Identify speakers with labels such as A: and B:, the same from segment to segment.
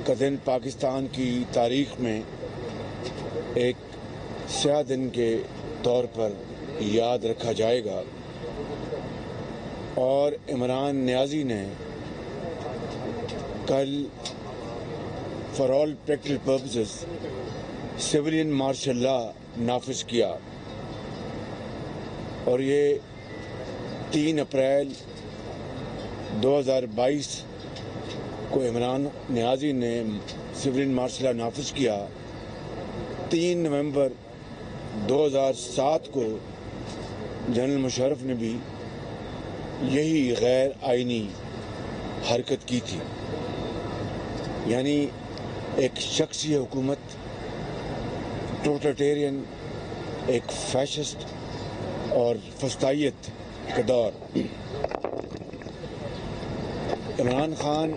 A: کا دن پاکستان کی تاریخ میں ایک سیاہ دن کے طور پر یاد رکھا جائے گا، اور عمران نیازی نے کل for all practical purposes civilian martial law نافذ کیا، اور یہ 3 اپریل 2022 کو عمران نیازی نے سویلین مارشل لا نافذ کیا۔ 3 نومبر 2007 کو جنرل مشرف نے بھی یہی غیر آئینی حرکت کی تھی، یعنی ایک شخصی حکومت، ٹوٹلیٹیرین، ایک فیشسٹ اور فسطائیت کا دور۔ عمران خان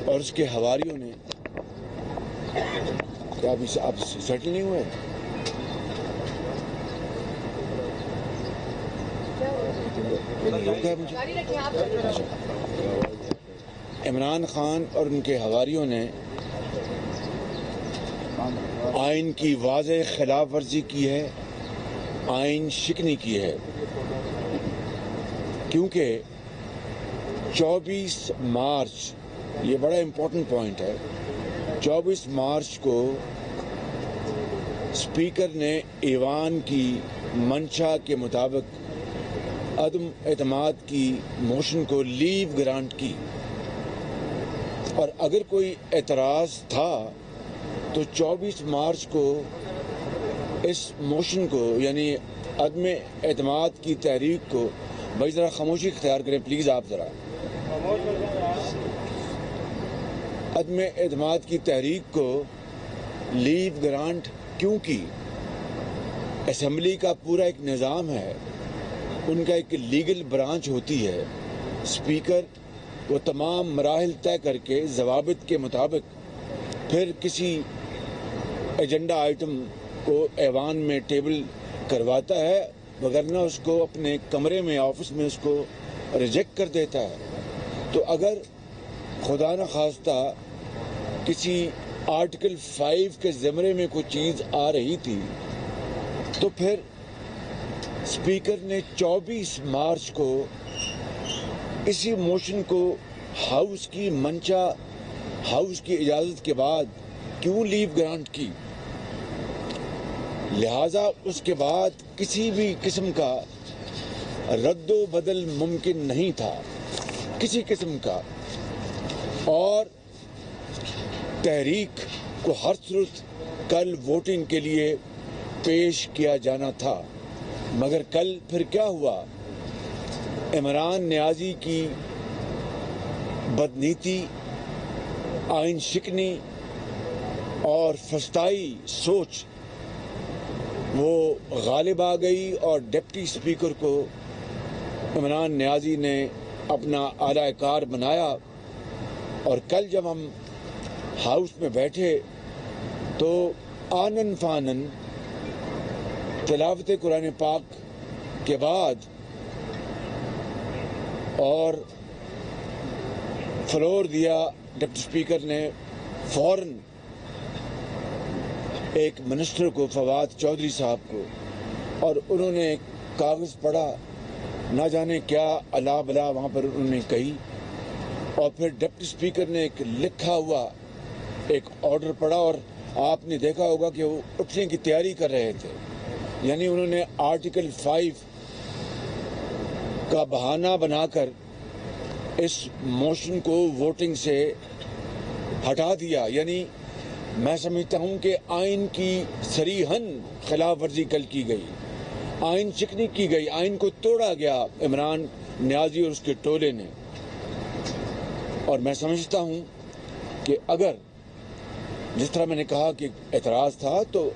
A: اور اس کے حواریوں نے کیا اب سیٹل نہیں ہوئے؟ عمران خان اور ان کے حواریوں نے آئین کی واضح خلاف ورزی کی ہے، آئین شکنی کی ہے، کیونکہ 24 مارچ، یہ بڑا امپورٹنٹ پوائنٹ ہے، 24 مارچ کو اسپیکر نے ایوان کی منشا کے مطابق عدم اعتماد کی موشن کو لیو گرانٹ کی، اور اگر کوئی اعتراض تھا تو 24 مارچ کو اس موشن کو، یعنی عدم اعتماد کی تحریک کو، بھائی ذرا خاموشی اختیار کریں پلیز، آپ ذرا عدم اعتماد کی تحریک کو لیو گرانٹ کیوں کی؟ اسمبلی کا پورا ایک نظام ہے، ان کا ایک لیگل برانچ ہوتی ہے، اسپیکر وہ تمام مراحل طے کر کے ضوابط کے مطابق پھر کسی ایجنڈا آئٹم کو ایوان میں ٹیبل کرواتا ہے، وگرنہ اس کو اپنے کمرے میں، آفس میں اس کو ریجیکٹ کر دیتا ہے۔ تو اگر خدا نخواستہ کسی آرٹیکل 5 کے زمرے میں کوئی چیز آ رہی تھی تو پھر اسپیکر نے 24 مارچ کو اسی موشن کو ہاؤس کی منشا، ہاؤس کی اجازت کے بعد کیوں لیو گرانٹ کی؟ لہٰذا اس کے بعد کسی بھی قسم کا رد و بدل ممکن نہیں تھا، کسی قسم کا، اور تحریک کو ہر صورت کل ووٹنگ کے لیے پیش کیا جانا تھا۔ مگر کل پھر کیا ہوا؟ عمران نیازی کی بدنیتی، آئین شکنی اور فسطائی سوچ وہ غالب آ گئی، اور ڈپٹی اسپیکر کو عمران نیازی نے اپنا اعلیٰ کار بنایا۔ اور کل جب ہم ہاؤس میں بیٹھے تو آنن فانن تلاوت قرآن پاک کے بعد اور فلور دیا، ڈپٹی اسپیکر نے فوراً ایک منسٹر کو، فواد چودھری صاحب کو، اور انہوں نے ایک کاغذ پڑھا، نہ جانے کیا الا بلا وہاں پر انہوں نے کہی، اور پھر ڈپٹی اسپیکر نے ایک لکھا ہوا ایک آرڈر پڑھا، اور آپ نے دیکھا ہوگا کہ وہ اٹھنے کی تیاری کر رہے تھے، یعنی انہوں نے آرٹیکل 5 کا بہانہ بنا کر اس موشن کو ووٹنگ سے ہٹا دیا۔ یعنی میں سمجھتا ہوں کہ آئین کی صریحاً خلاف ورزی کل کی گئی، آئین شکنی کی گئی، آئین کو توڑا گیا عمران نیازی اور اس کے ٹولے نے۔ اور میں سمجھتا ہوں کہ اگر جس طرح میں نے کہا کہ اعتراض تھا تو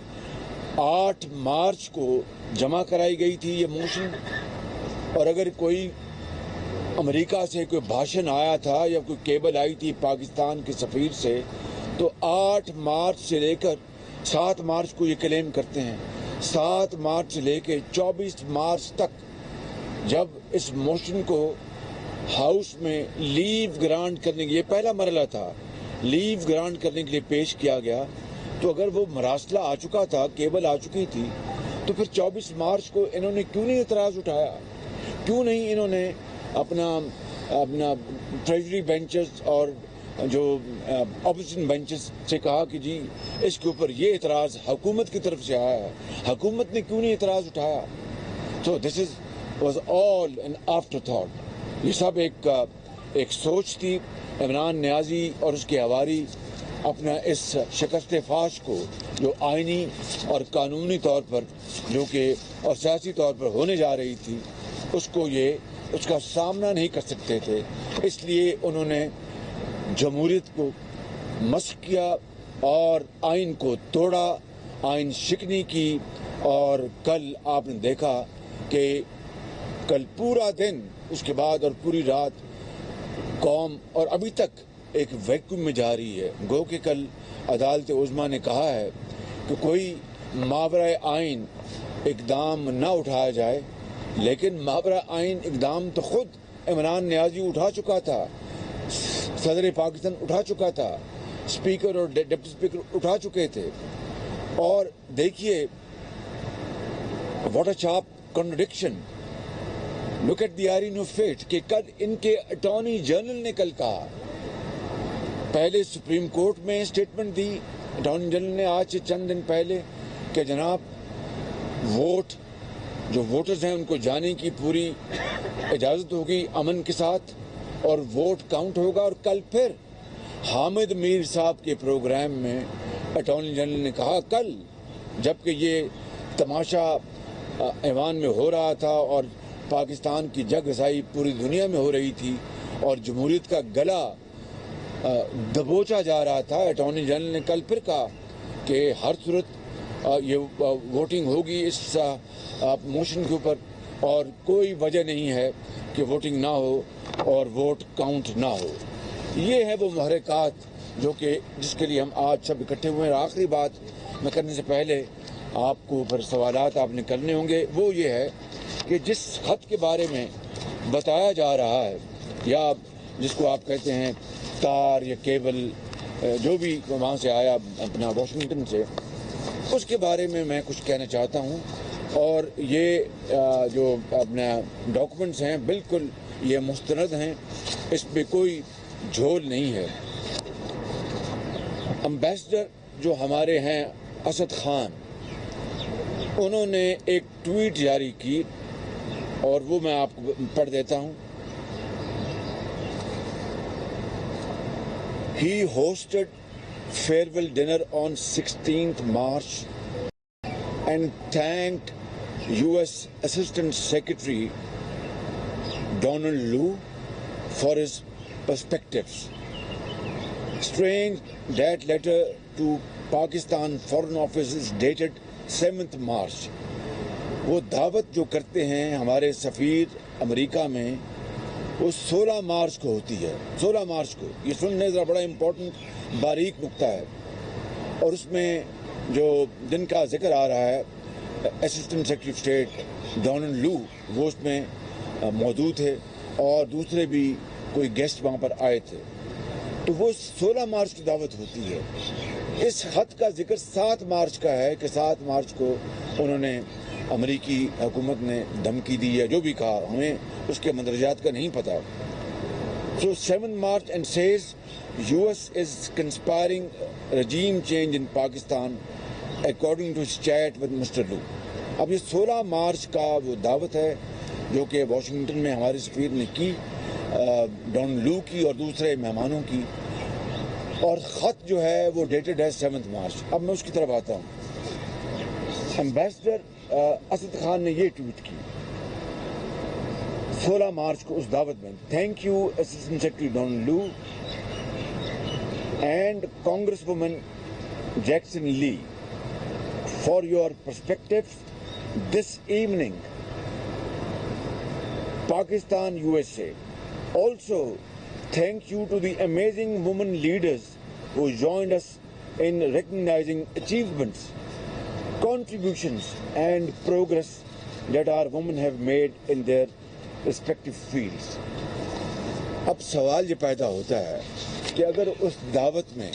A: 8 مارچ کو جمع کرائی گئی تھی یہ موشن، اور اگر کوئی امریکہ سے کوئی بھاشن آیا تھا یا کوئی کیبل آئی تھی پاکستان کے سفیر سے، تو 8 مارچ سے لے کر 7 مارچ کو یہ کلیم کرتے ہیں، 7 مارچ سے لے کے 24 مارچ تک جب اس موشن کو ہاؤس میں لیو گرانٹ کرنے کی، یہ پہلا مرحلہ تھا، لیو گرانٹ کرنے کے لیے پیش کیا گیا، تو اگر وہ مراسلہ آ چکا تھا، کیبل آ چکی تھی، تو پھر 24 مارچ کو انہوں نے کیوں نہیں اعتراض اٹھایا؟ کیوں نہیں انہوں نے اپنا ٹریجری بینچز اور جو اپوزیشن بینچز سے کہا کہ جی اس کے اوپر یہ اعتراض حکومت کی طرف سے آیا ہے، حکومت نے کیوں نہیں اعتراض اٹھایا؟ تو this was all an afterthought. یہ سب ایک سوچ تھی. عمران نیازی اور اس کے حواری اپنا اس شکست فاش کو جو آئینی اور قانونی طور پر جو کہ اور سیاسی طور پر ہونے جا رہی تھی، اس کا سامنا نہیں کر سکتے تھے. اس لیے انہوں نے جمہوریت کو مسخ کیا اور آئین کو توڑا، آئین شکنی کی. اور کل آپ نے دیکھا کہ کل پورا دن، اس کے بعد اور پوری رات قوم اور ابھی تک ایک ویکیوم میں جا رہی ہے. گو کہ کل عدالت عظمیٰ نے کہا ہے کہ کوئی ماورائے آئین اقدام نہ اٹھایا جائے، لیکن ماورائے آئین اقدام تو خود عمران نیازی اٹھا چکا تھا، صدر پاکستان اٹھا چکا تھا، اسپیکر اور ڈپٹی اسپیکر اٹھا چکے تھے. اور دیکھیے what a sharp contradiction, look at the irony of fate کہ کل ان کے اٹارنی جنرل نے کل کہا، پہلے سپریم کورٹ میں اسٹیٹمنٹ دی اٹارنی جنرل نے آج سے چند دن پہلے کہ جناب ووٹ جو ووٹرز ہیں ان کو جانے کی پوری اجازت ہوگی امن کے ساتھ اور ووٹ کاؤنٹ ہوگا. اور کل پھر حامد میر صاحب کے پروگرام میں اٹارنی جنرل نے کہا کل، جبکہ یہ تماشا ایوان میں ہو رہا تھا اور پاکستان کی جگ رسائی پوری دنیا میں ہو رہی تھی اور جمہوریت کا گلا دبوچا جا رہا تھا، اٹارنی جنرل نے کل پھر کہا کہ ہر صورت یہ ووٹنگ ہوگی اس موشن کے اوپر اور کوئی وجہ نہیں ہے کہ ووٹنگ نہ ہو اور ووٹ کاؤنٹ نہ ہو. یہ ہے وہ محرکات جو کہ جس کے لیے ہم آج سب اکٹھے ہوئے ہیں. آخری بات میں کرنے سے پہلے آپ کو پھر سوالات آپ نے کرنے ہوں گے، وہ یہ ہے کہ جس خط کے بارے میں بتایا جا رہا ہے یا جس کو آپ کہتے ہیں تار یا کیبل جو بھی وہاں سے آیا اپنا واشنگٹن سے، اس کے بارے میں میں کچھ کہنا چاہتا ہوں. اور یہ جو اپنا ڈاکومنٹس ہیں بالکل یہ مستند ہیں، اس پہ کوئی جھول نہیں ہے. امبیسڈر جو ہمارے ہیں اسد خان، انہوں نے ایک ٹویٹ جاری کی اور وہ میں آپ کو پڑھ دیتا ہوں. He hosted farewell dinner on 16th March and thanked U.S. Assistant Secretary Donald Lu for his perspectives. Strange that letter to Pakistan Foreign Office is dated 7th March. وہ دعوت جو کرتے ہیں ہمارے سفیر امریکہ میں وہ 16 مارچ کو ہوتی ہے. 16 مارچ کو یہ سننے ذرا بڑا امپورٹنٹ باریک نقطہ ہے. اور اس میں جو جن کا ذکر آ رہا ہے assistant secretary of state Donald Lu, وہ اس میں موجود تھے اور دوسرے بھی کوئی گیسٹ وہاں پر آئے تھے. تو وہ 16 مارچ کی دعوت ہوتی ہے. اس خط کا ذکر 7 مارچ کا ہے کہ 7 مارچ کو انہوں نے امریکی حکومت نے دھمکی دی یا جو بھی کہا، ہمیں اس کے مندرجات کا نہیں پتا. So 7 March and says US is conspiring regime change in Pakistan according to his chat with Mr. Lu. اب یہ 16 مارچ کا وہ دعوت ہے جو کہ واشنگٹن میں ہمارے سفیر نے کی، ڈون لو کی اور دوسرے مہمانوں کی، اور خط جو ہے وہ ڈیٹڈ ہے 7 مارچ. اب میں اس کی طرف آتا ہوں. امبیسڈر اسد خان نے یہ ٹویٹ کی 16 مارچ کو اس دعوت میں، thank you assistant secretary Don Lu and congresswoman Jackson Lee for your perspectives this evening. Pakistan, USA. Also, thank you to the amazing women leaders who joined us in recognizing achievements, contributions, and progress that our women have made in their respective fields. اب سوال یہ پیدا ہوتا ہے کہ اگر اس دعوت میں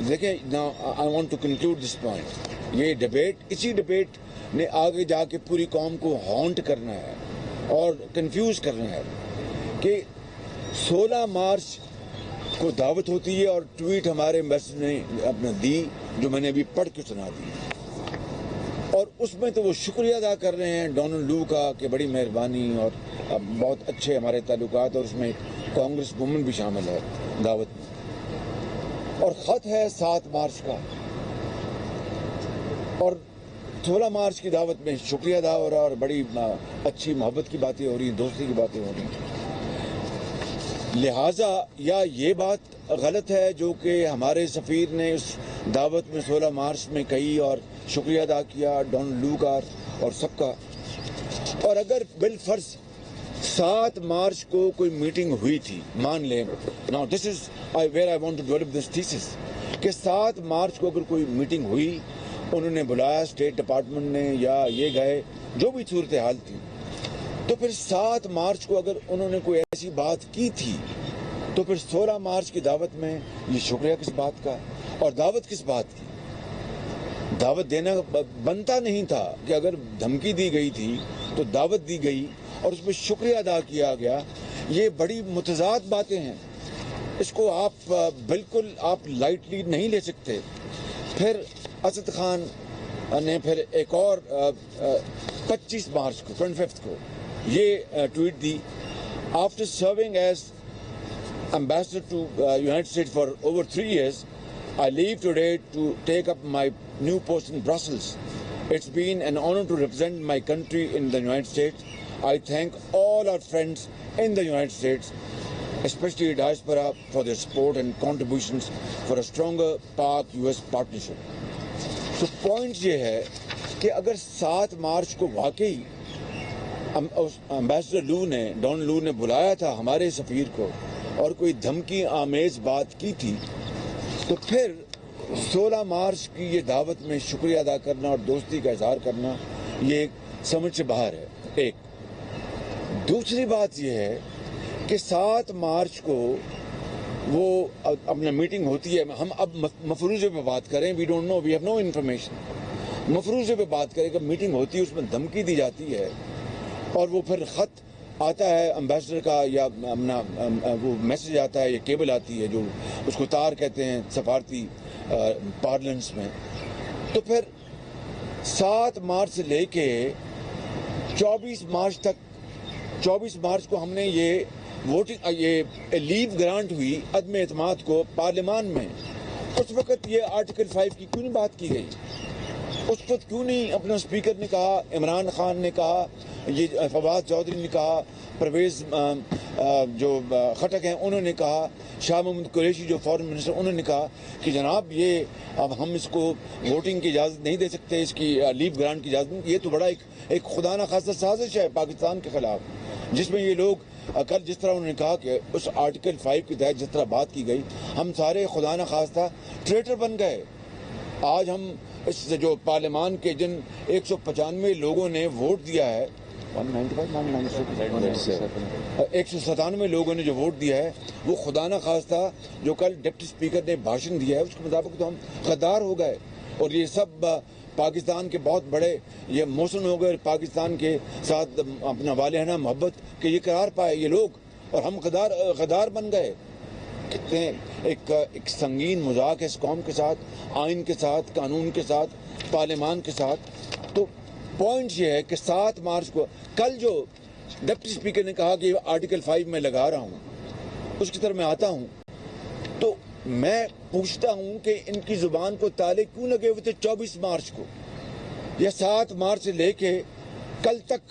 A: دیکھیں نا I want to conclude this point, یہ ڈبیٹ اسی ڈبیٹ نے آگے جا کے پوری قوم کو ہانٹ کرنا ہے اور کنفیوز کرنا ہے کہ 16 مارچ کو دعوت ہوتی ہے اور ٹویٹ ہمارے ایمبیسڈر نے اپنا دی جو میں نے ابھی پڑھ کے سنا دی، اور اس میں تو وہ شکریہ ادا کر رہے ہیں ڈونلڈ لو کا کہ بڑی مہربانی اور بہت اچھے ہمارے تعلقات، اور اس میں ایک کانگریس وومن بھی شامل ہے دعوت میں، اور خط ہے 7 مارچ کا، اور 16 مارچ کی دعوت میں شکریہ ادا ہو رہا ہے اور بڑی اچھی محبت کی باتیں ہو رہی ہیں، دوستی کی باتیں ہو رہی ہیں۔ لہٰذا یا یہ بات غلط ہے جو کہ ہمارے سفیر نے اس دعوت میں 16 مارچ میں کہی اور شکریہ ادا کیا ڈونلڈ لو کا اور سب کا، اور اگر بالفرض 7 مارچ کو کوئی میٹنگ ہوئی تھی، مان لیں now this is where I want to develop this thesis, کہ 7 مارچ کو اگر کوئی میٹنگ ہوئی، انہوں نے بلایا اسٹیٹ ڈپارٹمنٹ نے یا یہ گئے، جو بھی صورتحال تھی، تو پھر 7 مارچ کو اگر انہوں نے کوئی ایسی بات کی تھی تو پھر 16 مارچ کی دعوت میں یہ شکریہ کس بات کا اور دعوت کس بات کی؟ دعوت دینا بنتا نہیں تھا کہ اگر دھمکی دی گئی تھی تو دعوت دی گئی اور اس میں شکریہ ادا کیا گیا۔ یہ بڑی متضاد باتیں ہیں، اس کو آپ بالکل آپ لائٹلی نہیں لے سکتے۔ پھر اسد خان نے پھر ایک اور 25 مارچ کو 25 کو یہ tweet the, after serving as ambassador to United States for over 3 years, I leave today to take up my new post in Brussels. It's been an honor to represent my country in the United States. I thank all our friends in the United States, especially diaspora, for their support and contributions for a stronger Pak-US partnership. So point یہ ہے کہ اگر 7 مارچ کو واقعی ambassador لو نے Donald لو نے بلایا تھا ہمارے سفیر کو اور کوئی دھمکی آمیز بات کی تھی، تو پھر 16 مارچ کی یہ دعوت میں شکریہ ادا کرنا اور دوستی کا اظہار کرنا یہ ایک سمجھ سے باہر ہے۔ ایک دوسری بات یہ ہے کہ 7 مارچ کو وہ اپنا میٹنگ ہوتی ہے، ہم اب مفروضے پہ بات کریں، we don't know, we have no information, مفروضے پہ بات کریں کہ میٹنگ ہوتی ہے، اس میں دھمکی دی جاتی ہے اور وہ پھر خط آتا ہے امبیسڈر کا یا اپنا وہ میسج آتا ہے یا کیبل آتی ہے جو اس کو تار کہتے ہیں سفارتی پارلنس میں، تو پھر 7 مارچ سے لے کے 24 مارچ تک، 24 مارچ کو ہم نے یہ ووٹنگ یہ لیو گرانٹ ہوئی عدم اعتماد کو پارلیمان میں، اس وقت یہ آرٹیکل 5 کی کیوں نہیں بات کی گئی؟ اس وقت کیوں نہیں اپنا اسپیکر نے کہا، عمران خان نے کہا، یہ فواد چودھری نے کہا، پرویز جو خٹک ہیں انہوں نے کہا، شاہ محمود قریشی جو فارن منسٹر انہوں نے کہا کہ جناب یہ اب ہم اس کو ووٹنگ کی اجازت نہیں دے سکتے، اس کی لیو گرانٹ کی اجازت نہیں، یہ تو بڑا ایک خدا نخواستہ سازش ہے پاکستان کے خلاف، جس میں یہ لوگ کل جس طرح انہوں نے کہا کہ اس آرٹیکل 5 کے تحت جس طرح بات کی گئی، ہم سارے خدا نخواستہ ٹریٹر بن گئے۔ آج ہم اس جو پارلیمان کے جن 195 لوگوں نے ووٹ دیا ہے، 197 لوگوں نے جو ووٹ دیا ہے، وہ خدا نہ خواستہ جو کل ڈپٹی اسپیکر نے بھاشن دیا ہے اس کے مطابق تو ہم غدار ہو گئے، اور یہ سب پاکستان کے بہت بڑے یہ موسم ہو گئے، پاکستان کے ساتھ اپنا والہانہ محبت کے یہ قرار پائے یہ لوگ، اور ہم غدار بن گئے۔ کتنے ایک سنگین مذاق ہے اس قوم کے ساتھ، آئین کے ساتھ، قانون کے ساتھ، پارلیمان کے ساتھ۔ تو پوائنٹ یہ ہے کہ 7 مارچ کو کل جو ڈپٹی اسپیکر نے کہا کہ آرٹیکل 5 میں لگا رہا ہوں، اس کی طرف میں آتا ہوں تو میں پوچھتا ہوں کہ ان کی زبان کو تالے کیوں لگے ہوئے تھے 24 مارچ کو، یا 7 مارچ سے لے کے کل تک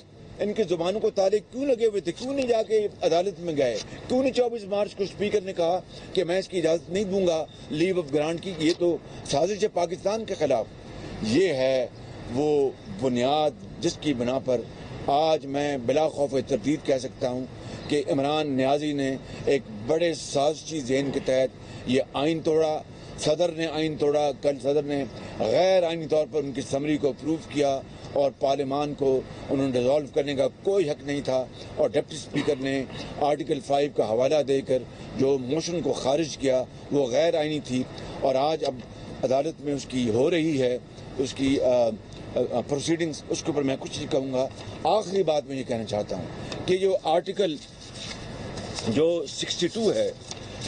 A: ان کی زبانوں کو تالے کیوں لگے ہوئے تھے؟ کیوں نہیں جا کے عدالت میں گئے؟ کیوں نہیں 24 مارچ کو اسپیکر نے کہا کہ میں اس کی اجازت نہیں دوں گا لیو آف گرانٹ کی؟ یہ تو سازش ہے پاکستان کے خلاف۔ یہ ہے وہ بنیاد جس کی بنا پر آج میں بلا خوف تردید کہہ سکتا ہوں کہ عمران نیازی نے ایک بڑے سازشی ذہن کے تحت یہ آئین توڑا، صدر نے آئین توڑا، کل صدر نے غیر آئینی طور پر ان کی سمری کو اپروو کیا اور پارلیمان کو انہوں نے ڈیزالو کرنے کا کوئی حق نہیں تھا، اور ڈپٹی اسپیکر نے آرٹیکل 5 کا حوالہ دے کر جو موشن کو خارج کیا وہ غیر آئینی تھی، اور آج اب عدالت میں اس کی ہو رہی ہے اس کی پروسیڈنگز، اس کے اوپر میں کچھ نہیں کہوں گا۔ آخری بات میں یہ کہنا چاہتا ہوں کہ جو آرٹیکل جو 62 ہے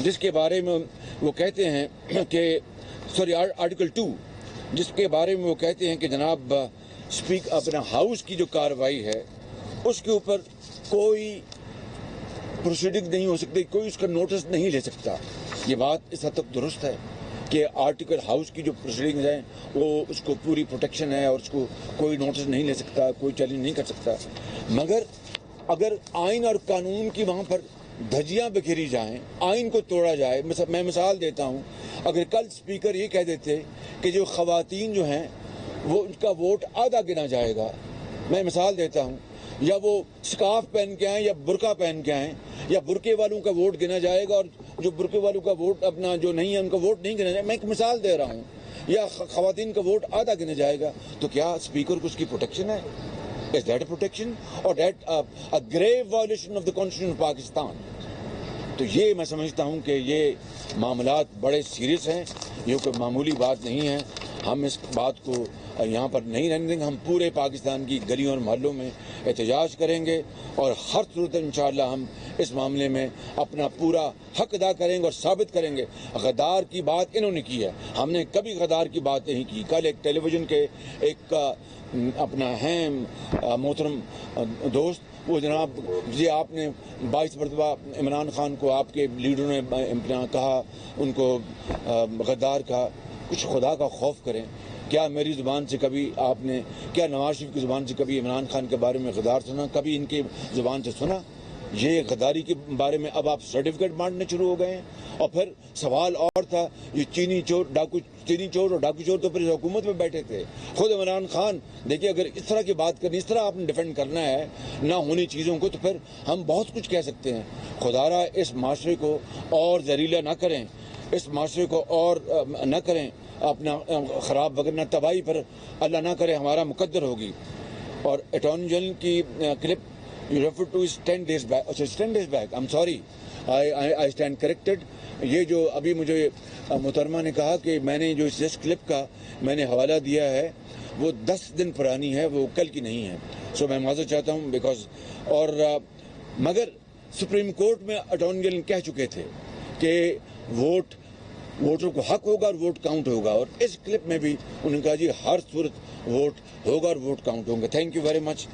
A: جس کے بارے میں وہ کہتے ہیں کہ آرٹیکل 2 جس کے بارے میں وہ کہتے ہیں کہ جناب اپنا ہاؤس کی جو کارروائی ہے اس کے اوپر کوئی پروسیڈنگ نہیں ہو سکتی، کوئی اس کا نوٹس نہیں لے سکتا۔ یہ بات اس حد تک درست ہے کہ آرٹیکل ہاؤس کی جو پروسیڈنگز ہیں وہ اس کو پوری پروٹیکشن ہے اور اس کو کوئی نوٹس نہیں لے سکتا، کوئی چیلنج نہیں کر سکتا، مگر اگر آئین اور قانون کی وہاں پر دھجیاں بکھیری جائیں، آئین کو توڑا جائے، میں مثال دیتا ہوں، اگر کل اسپیکر یہ کہہ دیتے کہ جو خواتین جو ہیں وہ ان کا ووٹ آدھا گنا جائے گا، میں مثال دیتا ہوں، یا وہ سکارف پہن کے آئیں یا برقع پہن کے آئیں، یا برقعے والوں کا ووٹ گنا جائے گا اور جو برقعے والوں کا ووٹ اپنا جو نہیں ہے ان کا ووٹ نہیں گنا جائے گا، میں ایک مثال دے رہا ہوں، یا خواتین کا ووٹ آدھا گنا جائے گا، تو کیا اسپیکر کو اس کی پروٹیکشن ہے؟ Is that a protection or that a grave violation of the Constitution of Pakistan؟ تو یہ میں سمجھتا ہوں کہ یہ معاملات بڑے سیریس ہیں، یہ کوئی معمولی بات نہیں ہے۔ ہم اس بات کو یہاں پر نہیں رہنے دیں گے، ہم پورے پاکستان کی گلیوں اور محلوں میں احتجاج کریں گے، اور ہر صورت انشاءاللہ ہم اس معاملے میں اپنا پورا حق ادا کریں گے اور ثابت کریں گے۔ غدار کی بات انہوں نے کی ہے، ہم نے کبھی غدار کی بات نہیں کی۔ کل ایک ٹیلی ویژن کے ایک اپنا ہیں محترم دوست، وہ جناب جی آپ نے 22 مرتبہ عمران خان کو آپ کے لیڈروں نے کہا، ان کو غدار کہا، کچھ خدا کا خوف کریں۔ کیا میری زبان سے کبھی آپ نے، کیا نواز شریف کی زبان سے کبھی عمران خان کے بارے میں غدار سنا؟ کبھی ان کی زبان سے سنا؟ یہ غداری کے بارے میں اب آپ سرٹیفکیٹ بانٹنے شروع ہو گئے ہیں۔ اور پھر سوال اور تھا، یہ چینی چور اور ڈاکو چور تو پھر حکومت میں بیٹھے تھے۔ خود عمران خان دیکھیے، اگر اس طرح کی بات کرنی، اس طرح آپ نے ڈیفینڈ کرنا ہے نہ ہونی چیزوں کو، تو پھر ہم بہت کچھ کہہ سکتے ہیں۔ خدارا اس معاشرے کو اور زہریلا نہ کریں، اس معاشرے کو اور نہ کریں اپنا خراب، وغیرہ تباہی پر اللہ نہ کرے ہمارا مقدر ہوگی۔ اور اٹارنی جنرل کی clip you refer to is 10 days back. Oh, it's 10 days back. I'm sorry. I stand corrected. یہ جو ابھی مجھے محترمہ نے کہا کہ میں نے جو اس کلپ کا میں نے حوالہ دیا ہے وہ 10 دن پرانی ہے، وہ کل کی نہیں ہے۔ سو میں معذرت چاہتا ہوں بیکاز، اور مگر سپریم کورٹ میں اٹارنی جنرل کہہ چکے تھے کہ ووٹر کو حق ہوگا اور ووٹ کاؤنٹ ہوگا، اور اس کلپ میں بھی انہوں نے کہا جی ہر صورت ووٹ ہوگا اور ووٹ کاؤنٹ ہوں گے۔ Thank you very much.